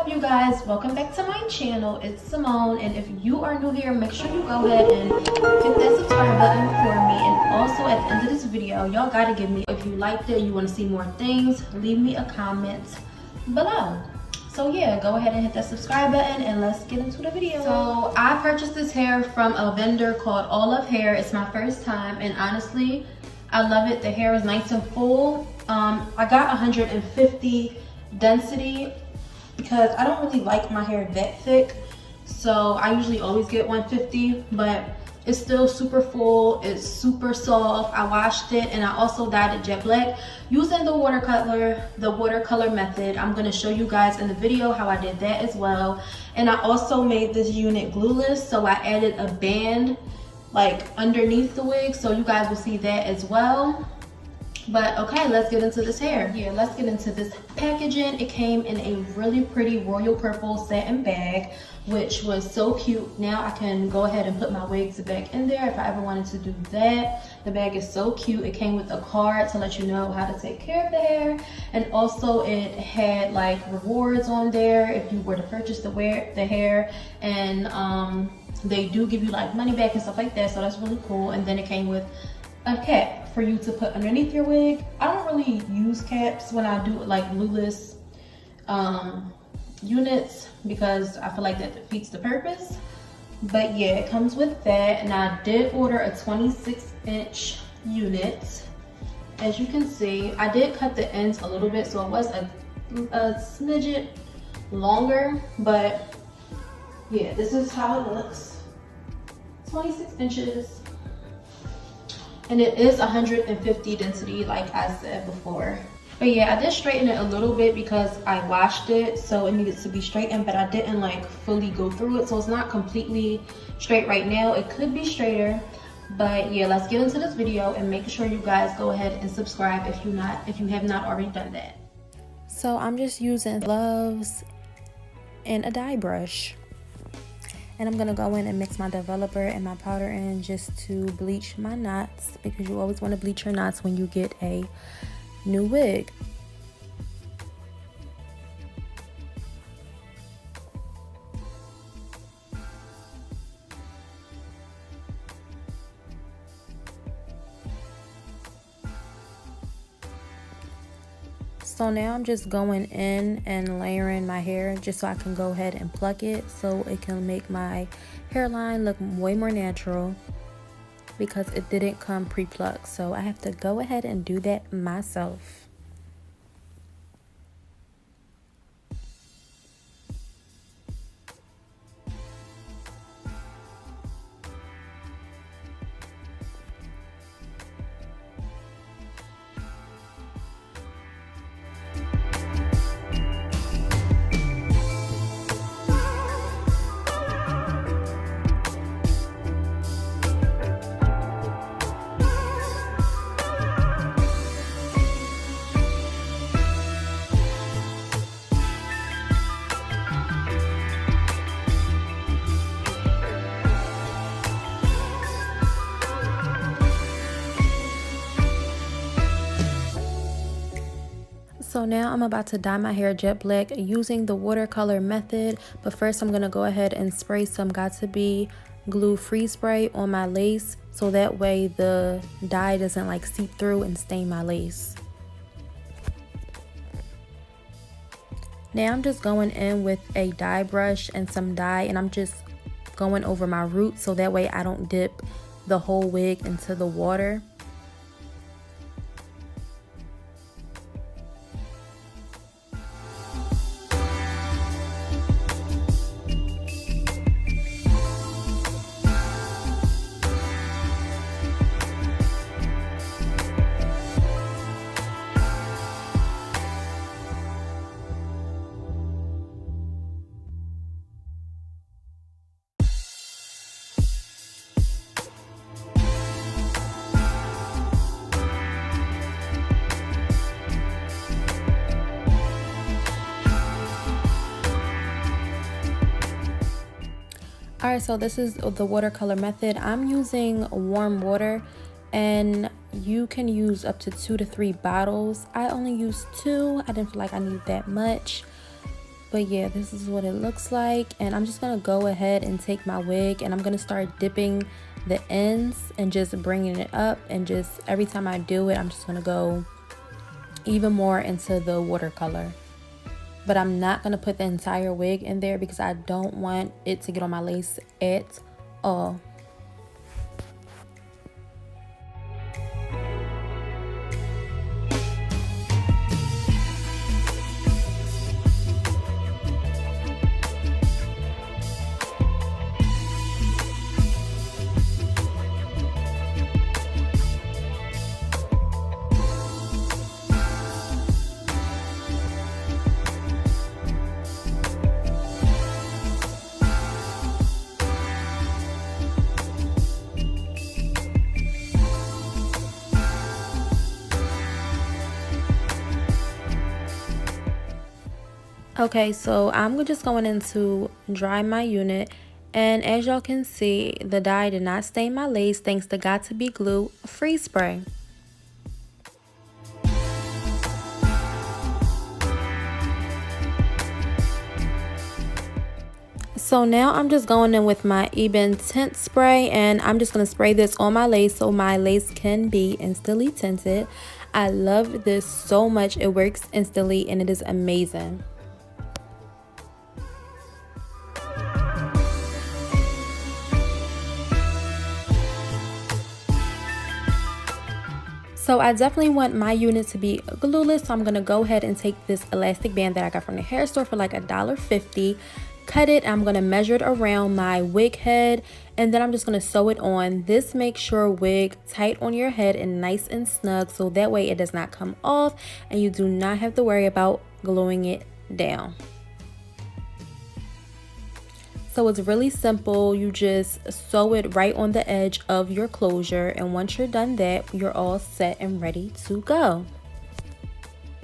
up, you guys? Welcome back to my channel. It's Simone, and if you are new here, make sure you go ahead and hit that subscribe button for me. And also at the end of this video, y'all gotta give me, if you liked it, you want to see more things, leave me a comment below. So yeah, go ahead and hit that subscribe button and let's get into the video. So I purchased this hair from a vendor called Allove hair. It's my first time, and honestly, I love it. The hair is nice and full. I got 150 density because I don't really like my hair that thick, so I usually always get 150, but it's still super full. It's super soft. I washed it and I also dyed it jet black using the watercolor method. I'm going to show you guys in the video how I did that as well. And I also made this unit glueless, so I added a band like underneath the wig, so you guys will see that as well. But okay, let's get into this hair. Yeah, let's get into this packaging. It came in a really pretty royal purple satin bag, which was so cute. Now I can go ahead and put my wigs back in there if I ever wanted to do that. The bag is so cute. It came with a card to let you know how to take care of the hair, and also it had like rewards on there if you were to purchase the hair, and they do give you like money back and stuff like that, so that's really cool. And then it came with a cap for you to put underneath your wig. I don't really use caps when I do like glueless units because I feel like that defeats the purpose. But yeah, it comes with that, and I did order a 26-inch unit. As you can see, I did cut the ends a little bit, so it was a smidget longer, but yeah, this is how it looks. 26 inches. And it is 150 density, like I said before. But yeah, I did straighten it a little bit because I washed it, so it needed to be straightened, but I didn't like fully go through it, so it's not completely straight right now. It could be straighter, but yeah, let's get into this video and make sure you guys go ahead and subscribe if you have not already done that. So I'm just using gloves and a dye brush. And I'm gonna go in and mix my developer and my powder in just to bleach my knots, because you always want to bleach your knots when you get a new wig. So now I'm just going in and layering my hair just so I can go ahead and pluck it, so it can make my hairline look way more natural, because it didn't come pre-plucked. So I have to go ahead and do that myself. So now I'm about to dye my hair jet black using the watercolor method, but first I'm going to go ahead and spray some Got2b glue free spray on my lace, so that way the dye doesn't like seep through and stain my lace. Now I'm just going in with a dye brush and some dye, and I'm just going over my roots so that way I don't dip the whole wig into the water. Alright, so this is the watercolor method. I'm using warm water, and you can use up to 2 to 3 bottles. I only used 2. I didn't feel like I needed that much. But yeah, this is what it looks like. And I'm just going to go ahead and take my wig and I'm going to start dipping the ends and just bringing it up. And just every time I do it, I'm just going to go even more into the watercolor. But I'm not going to put the entire wig in there because I don't want it to get on my lace at all. Okay, so I'm just going in to dry my unit, and as y'all can see, the dye did not stain my lace thanks to Got To Be Glue freeze spray. So now I'm just going in with my Eben tint spray, and I'm just going to spray this on my lace so my lace can be instantly tinted. I love this so much. It works instantly and it is amazing. So I definitely want my unit to be glueless, so I'm going to go ahead and take this elastic band that I got from the hair store for like $1.50, cut it, I'm going to measure it around my wig head, and then I'm just going to sew it on. This makes your wig tight on your head and nice and snug, so that way it does not come off and you do not have to worry about gluing it down. So it's really simple. You just sew it right on the edge of your closure, and once you're done that, you're all set and ready to go.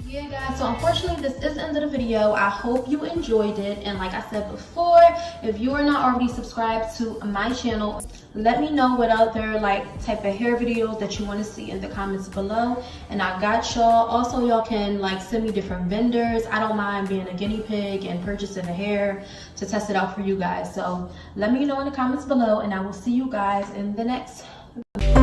Yeah guys, so unfortunately this is the end of the video. I hope you enjoyed it, and like I said before, if you are not already subscribed to my channel, let me know what other type of hair videos that you want to see in the comments below, and I got y'all. Also, y'all can send me different vendors. I don't mind being a guinea pig and purchasing the hair to test it out for you guys. So let me know in the comments below, and I will see you guys in the next video.